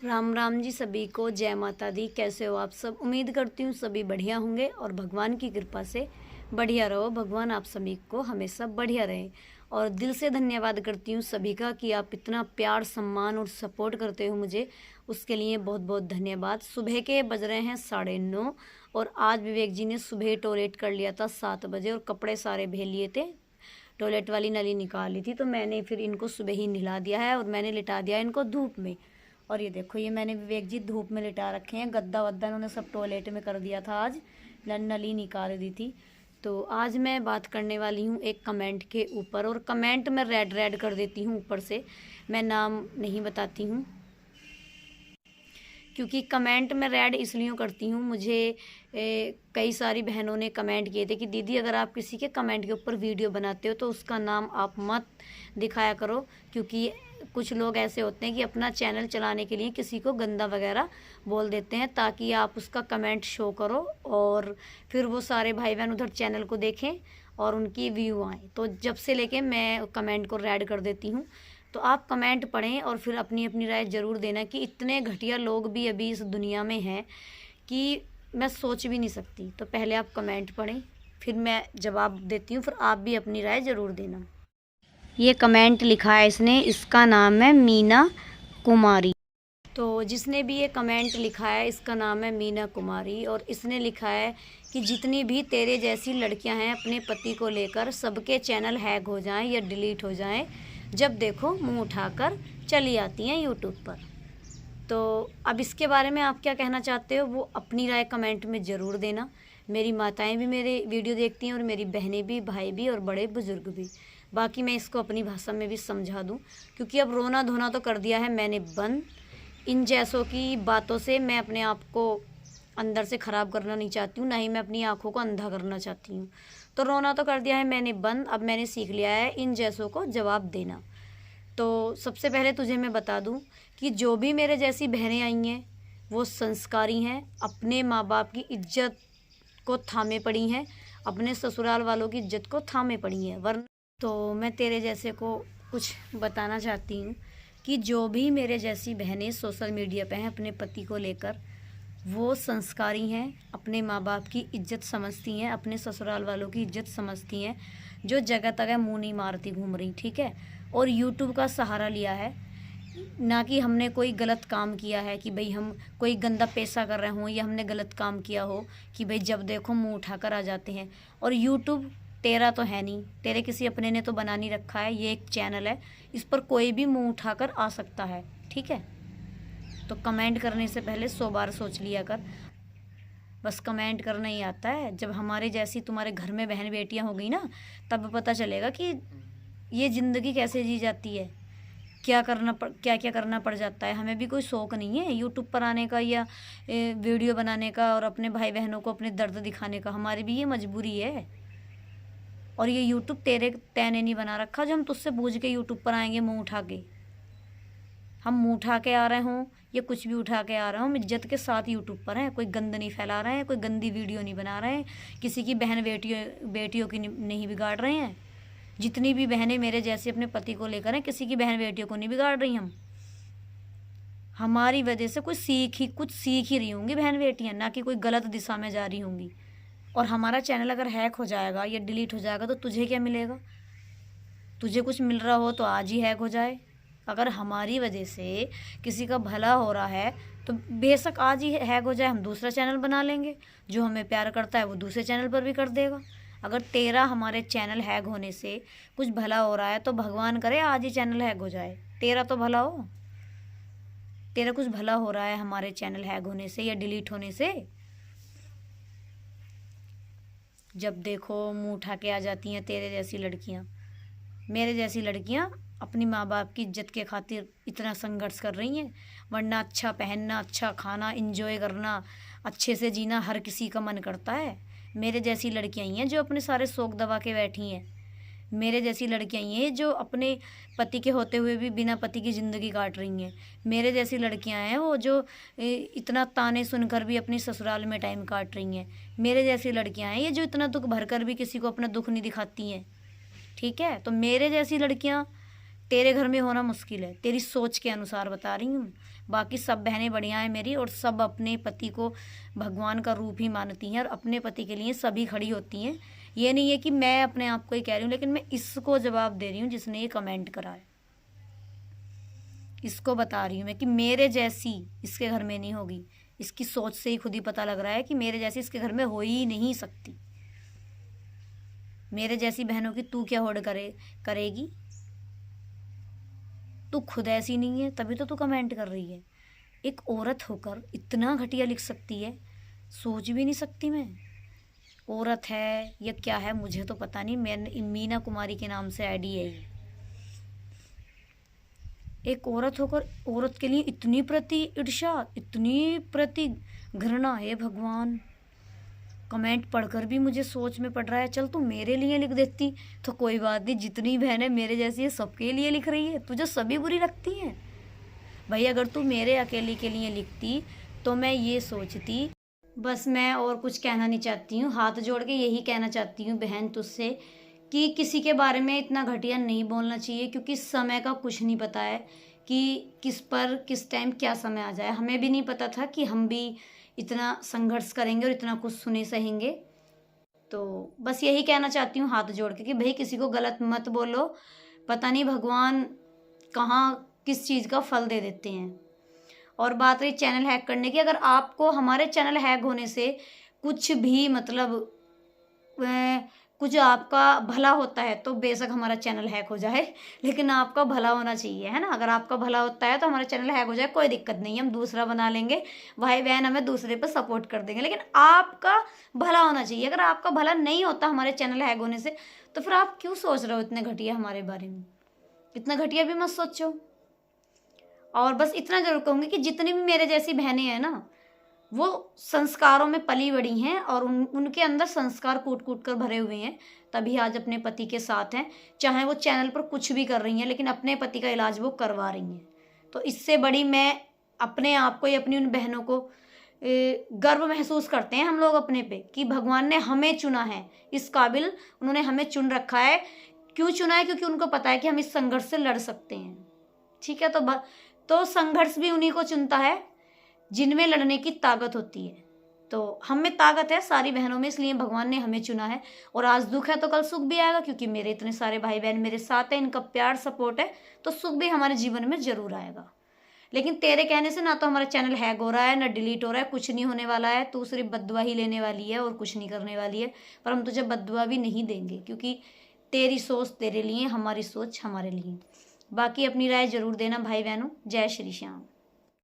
राम राम जी सभी को, जय माता दी। कैसे हो आप सब? उम्मीद करती हूँ सभी बढ़िया होंगे और भगवान की कृपा से बढ़िया रहो। भगवान आप सभी को हमेशा बढ़िया रहे। और दिल से धन्यवाद करती हूँ सभी का कि आप इतना प्यार, सम्मान और सपोर्ट करते हो मुझे, उसके लिए बहुत बहुत धन्यवाद। सुबह के बज रहे हैं 9:30 और आज विवेक जी ने सुबह टॉयलेट कर लिया था 7 बजे और कपड़े सारे भेज लिए थे। टॉयलेट वाली नली निकाल ली थी तो मैंने फिर इनको सुबह ही नहला दिया है और मैंने लिटा दिया इनको धूप में। और ये देखो, ये मैंने विवेक जी धूप में लिटा रखे हैं। गद्दा वद्दा इन्होंने सब टॉयलेट में कर दिया था, आज नली निकाल दी थी। तो आज मैं बात करने वाली हूँ एक कमेंट के ऊपर, और कमेंट मैं रेड रेड कर देती हूँ ऊपर से, मैं नाम नहीं बताती हूँ क्योंकि कमेंट मैं रेड इसलिए करती हूँ। मुझे कई सारी बहनों ने कमेंट किए थे कि दीदी अगर आप किसी के कमेंट के ऊपर वीडियो बनाते हो तो उसका नाम आप मत दिखाया करो, क्योंकि कुछ लोग ऐसे होते हैं कि अपना चैनल चलाने के लिए किसी को गंदा वगैरह बोल देते हैं ताकि आप उसका कमेंट शो करो और फिर वो सारे भाई बहन उधर चैनल को देखें और उनकी व्यू आए। तो जब से लेके मैं कमेंट को रेड कर देती हूँ। तो आप कमेंट पढ़ें और फिर अपनी अपनी राय ज़रूर देना कि इतने घटिया लोग भी अभी इस दुनिया में हैं कि मैं सोच भी नहीं सकती। तो पहले आप कमेंट पढ़ें, फिर मैं जवाब देती हूँ, फिर आप भी अपनी राय ज़रूर देना। ये कमेंट लिखा है इसने, इसका नाम है मीना कुमारी। तो जिसने भी ये कमेंट लिखा है इसका नाम है मीना कुमारी और इसने लिखा है कि जितनी भी तेरे जैसी लड़कियां हैं अपने पति को लेकर सबके चैनल हैक हो जाएं या डिलीट हो जाएं, जब देखो मुंह उठाकर चली आती हैं यूट्यूब पर। तो अब इसके बारे में आप क्या कहना चाहते हो वो अपनी राय कमेंट में ज़रूर देना। मेरी माताएं भी मेरे वीडियो देखती हैं और मेरी बहनें भी, भाई भी और बड़े बुज़ुर्ग भी। बाकी मैं इसको अपनी भाषा में भी समझा दूं, क्योंकि अब रोना धोना तो कर दिया है मैंने बंद। इन जैसों की बातों से मैं अपने आप को अंदर से ख़राब करना नहीं चाहती हूँ, ना ही मैं अपनी आँखों को अंधा करना चाहती हूँ। तो रोना तो कर दिया है मैंने बंद, अब मैंने सीख लिया है इन जैसों को जवाब देना। तो सबसे पहले तुझे मैं बता दूं कि जो भी मेरे जैसी बहनें आई हैं वो संस्कारी हैं, अपने माँ बाप की इज्जत को थामे पड़ी हैं, अपने ससुराल वालों की इज्जत को थामे पड़ी हैं। वरना तो मैं तेरे जैसे को कुछ बताना चाहती हूँ कि जो भी मेरे जैसी बहनें सोशल मीडिया पे हैं अपने पति को लेकर, वो संस्कारी हैं, अपने माँ बाप की इज्जत समझती हैं, अपने ससुराल वालों की इज्जत समझती हैं, जो जगह तगह मुँह नहीं मारती घूम रही, ठीक है। और यूट्यूब का सहारा लिया है, ना कि हमने कोई गलत काम किया है कि भाई हम कोई गंदा पैसा कर रहे हों या हमने गलत काम किया हो कि भाई जब देखो मुंह उठाकर आ जाते हैं। और यूट्यूब तेरा तो है नहीं, तेरे किसी अपने ने तो बना नहीं रखा है, ये एक चैनल है, इस पर कोई भी मुंह उठाकर आ सकता है, ठीक है। तो कमेंट करने से पहले 100 बार सोच लिया कर। बस कमेंट करना ही आता है, जब हमारे जैसी तुम्हारे घर में बहन बेटियां हो गई ना, तब पता चलेगा कि ये ज़िंदगी कैसे जी जाती है, क्या क्या करना पड़ जाता है। हमें भी कोई शौक़ नहीं है यूट्यूब पर आने का या वीडियो बनाने का और अपने भाई बहनों को अपने दर्द दिखाने का, हमारी भी ये मजबूरी है। और ये यूट्यूब तैने नहीं बना रखा जो हम तुझसे पूछ के यूट्यूब पर आएंगे मुँह उठा के। हम मुँह उठा के आ रहे हों या कुछ भी उठा के आ रहे हों, हम इज्जत के साथ यूट्यूब पर हैं, कोई गंद नहीं फैला रहे हैं, कोई गंदी वीडियो नहीं बना रहे हैं, किसी की बहन बेटियों की नहीं बिगाड़ रहे हैं। जितनी भी बहनें मेरे जैसे अपने पति को लेकर हैं, किसी की बहन बेटियों को नहीं बिगाड़ रही हम। हमारी वजह से कुछ सीख ही रही होंगी बहन बेटियां, ना कि कोई गलत दिशा में जा रही होंगी। और हमारा चैनल अगर हैक हो जाएगा या डिलीट हो जाएगा तो तुझे क्या मिलेगा? तुझे कुछ मिल रहा हो तो आज ही हैक हो जाए। अगर हमारी वजह से किसी का भला हो रहा है तो बेशक आज ही हैक हो जाए, हम दूसरा चैनल बना लेंगे, जो हमें प्यार करता है वो दूसरे चैनल पर भी कर देगा। अगर तेरा हमारे चैनल हैक होने से कुछ भला हो रहा है तो भगवान करे आज ही चैनल हैक हो जाए, तेरा तो भला हो। तेरा कुछ भला हो रहा है हमारे चैनल हैक होने से या डिलीट होने से, जब देखो मुंह उठा के आ जाती हैं तेरे जैसी लड़कियां। मेरे जैसी लड़कियां अपनी माँ बाप की इज्जत के खातिर इतना संघर्ष कर रही हैं, वरना अच्छा पहनना, अच्छा खाना, इंजॉय करना, अच्छे से जीना हर किसी का मन करता है। मेरे जैसी लड़कियां ही हैं जो अपने सारे शौक दबा के बैठी हैं। मेरे जैसी लड़कियां ही हैं जो अपने पति के होते हुए भी बिना पति की ज़िंदगी काट रही हैं। मेरे जैसी लड़कियां हैं वो जो इतना ताने सुनकर भी अपनी ससुराल में टाइम काट रही हैं। मेरे जैसी लड़कियां हैं ये जो इतना दुख भर कर भी किसी को अपना दुख नहीं दिखाती हैं, ठीक है। तो मेरे जैसी लड़कियां तेरे घर में होना मुश्किल है, तेरी सोच के अनुसार बता रही हूँ। बाकी सब बहनें बढ़िया हैं मेरी, और सब अपने पति को भगवान का रूप ही मानती हैं और अपने पति के लिए सभी खड़ी होती हैं। ये नहीं है कि मैं अपने आप को ही कह रही हूँ, लेकिन मैं इसको जवाब दे रही हूँ जिसने ये कमेंट करा है। इसको बता रही हूँ मैं कि मेरे जैसी इसके घर में नहीं होगी। इसकी सोच से ही खुद ही पता लग रहा है कि मेरे जैसी इसके घर में हो ही नहीं सकती। मेरे जैसी बहनों की तू क्या होड़ करेगी? तू खुद ऐसी नहीं है, तभी तो तू कमेंट कर रही है। एक औरत होकर इतना घटिया लिख सकती है, सोच भी नहीं सकती मैं। औरत है या क्या है मुझे तो पता नहीं। मैंने मीना कुमारी के नाम से आईडी है ये। एक औरत होकर औरत के लिए इतनी प्रति ईर्ष्या, इतनी प्रति घृणा, हे भगवान। कमेंट पढ़कर भी मुझे सोच में पड़ रहा है, चल तू मेरे लिए लिख देती तो कोई बात नहीं, जितनी बहनें मेरे जैसी है सबके लिए लिख रही है, तुझे सभी बुरी लगती हैं। भाई अगर तू मेरे अकेले के लिए लिखती तो मैं ये सोचती। बस मैं और कुछ कहना नहीं चाहती हूँ, हाथ जोड़ के यही कहना चाहती हूँ बहन तुझसे कि किसी के बारे में इतना घटिया नहीं बोलना चाहिए, क्योंकि समय का कुछ नहीं पता है कि किस पर किस टाइम क्या समय आ जाए। हमें भी नहीं पता था कि हम भी इतना संघर्ष करेंगे और इतना कुछ सुने सहेंगे। तो बस यही कहना चाहती हूँ हाथ जोड़ के कि भाई किसी को गलत मत बोलो, पता नहीं भगवान कहाँ किस चीज़ का फल दे देते हैं। और बात रही चैनल हैक करने की, अगर आपको हमारे चैनल हैक होने से कुछ भी मतलब कुछ आपका भला होता है तो बेशक हमारा चैनल हैक हो जाए, लेकिन आपका भला होना चाहिए, है ना। अगर आपका भला होता है तो हमारा चैनल हैक हो जाए, कोई दिक्कत नहीं है, हम दूसरा बना लेंगे, भाई बहन हमें दूसरे पर सपोर्ट कर देंगे, लेकिन आपका भला होना चाहिए। अगर आपका भला नहीं होता हमारे चैनल हैक होने से तो फिर आप क्यों सोच रहे हो इतने घटिया हमारे बारे में? इतना घटिया भी मत सोचो। और बस इतना जरूर कहूँगी कि जितनी भी मेरे जैसी बहनें हैं ना, वो संस्कारों में पली बड़ी हैं और उनके अंदर संस्कार कूट कूट कर भरे हुए हैं, तभी आज अपने पति के साथ हैं। चाहे वो चैनल पर कुछ भी कर रही हैं, लेकिन अपने पति का इलाज वो करवा रही हैं। तो इससे बड़ी मैं अपने आप को या अपनी उन बहनों को गर्व महसूस करते हैं हम लोग अपने पे कि भगवान ने हमें चुना है, इस काबिल उन्होंने हमें चुन रखा है। क्यों चुना है? क्योंकि उनको पता है कि हम इस संघर्ष से लड़ सकते हैं। ठीक है, तो संघर्ष भी उन्हीं को चुनता है जिनमें लड़ने की ताकत होती है। तो हम में ताकत है सारी बहनों में, इसलिए भगवान ने हमें चुना है। और आज दुख है तो कल सुख भी आएगा, क्योंकि मेरे इतने सारे भाई बहन मेरे साथ हैं, इनका प्यार सपोर्ट है, तो सुख भी हमारे जीवन में जरूर आएगा। लेकिन तेरे कहने से ना तो हमारा चैनल हैक हो रहा है, ना डिलीट हो रहा है, कुछ नहीं होने वाला है। तू सिर्फ बद्दुआ ही लेने वाली है और कुछ नहीं करने वाली है। पर हम तुझे बद्दुआ भी नहीं देंगे, क्योंकि तेरी सोच तेरे लिए, हमारी सोच हमारे लिए। बाकी अपनी राय जरूर देना भाई बहनों। जय श्री श्याम।